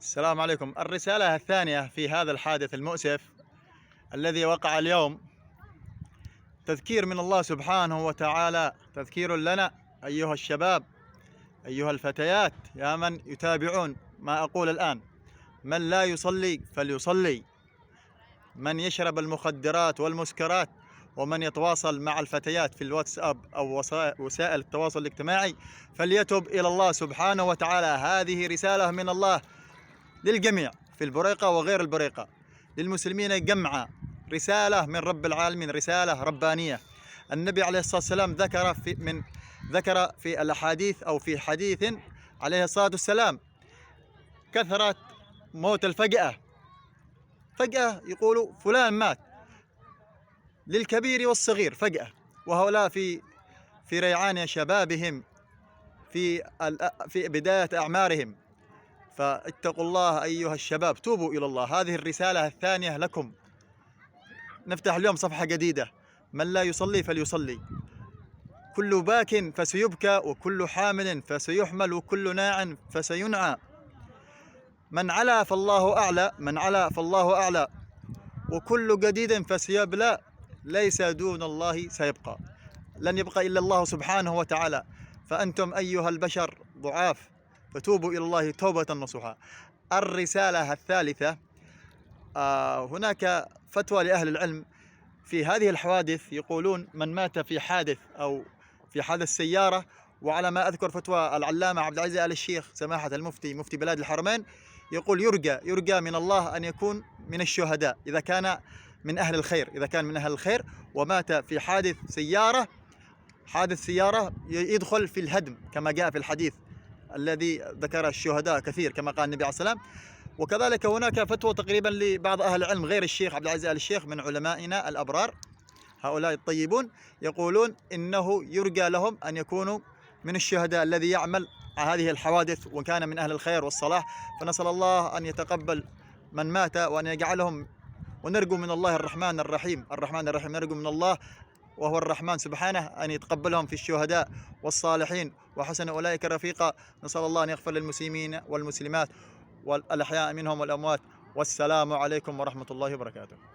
السلام عليكم. الرسالة الثانية في هذا الحادث المؤسف الذي وقع اليوم تذكير من الله سبحانه وتعالى، تذكير لنا أيها الشباب، أيها الفتيات، يا من يتابعون ما أقول الآن: من لا يصلي فليصلي، من يشرب المخدرات والمسكرات، ومن يتواصل مع الفتيات في الواتساب أو وسائل التواصل الاجتماعي فليتب إلى الله سبحانه وتعالى. هذه رسالة من الله للجميع في البريقة وغير البريقة، للمسلمين جمعا، رسالة من رب العالمين، رسالة ربانية. النبي عليه الصلاة والسلام ذكر في الأحاديث أو في حديث عليه الصلاة والسلام كثرة موت الفجأة. فجأة يقولوا فلان مات، للكبير والصغير فجأة، وهؤلاء في ريعان شبابهم، في بداية أعمارهم. فاتقوا الله أيها الشباب، توبوا إلى الله. هذه الرسالة الثانية لكم. نفتح اليوم صفحة جديدة: من لا يصلي فليصلي. كل باك فسيبكى، وكل حامل فسيحمل، وكل ناع فسينعى. من علا فالله أعلى، من علا فالله أعلى، وكل جديد فسيبلى، ليس دون الله سيبقى. لن يبقى إلا الله سبحانه وتعالى. فأنتم أيها البشر ضعاف، فتوبوا إلى الله توبة نصوحا. الرسالة الثالثة: هناك فتوى لأهل العلم في هذه الحوادث، يقولون من مات في حادث أو في حادث سيارة، وعلى ما أذكر فتوى العلامة عبد العزيز آل الشيخ سماحة المفتي مفتي بلاد الحرمين، يقول يرجى من الله أن يكون من الشهداء إذا كان من أهل الخير، إذا كان من أهل الخير ومات في حادث سيارة يدخل في الهدم كما جاء في الحديث الذي ذكر الشهداء كثير كما قال النبي عليه الصلاة والسلام. وكذلك هناك فتوى تقريبا لبعض أهل العلم غير الشيخ عبد العزيز آل الشيخ من علمائنا الأبرار، هؤلاء الطيبون، يقولون إنه يرجى لهم أن يكونوا من الشهداء الذي يعمل هذه الحوادث وكان من أهل الخير والصلاح. فنسأل الله أن يتقبل من مات وأن يجعلهم، ونرجو من الله الرحمن الرحيم، نرجو من الله وهو الرحمن سبحانه أن يتقبلهم في الشهداء والصالحين وحسن أولئك رفيقا. نسأل الله أن يغفر للمسلمين والمسلمات والأحياء منهم والأموات. والسلام عليكم ورحمة الله وبركاته.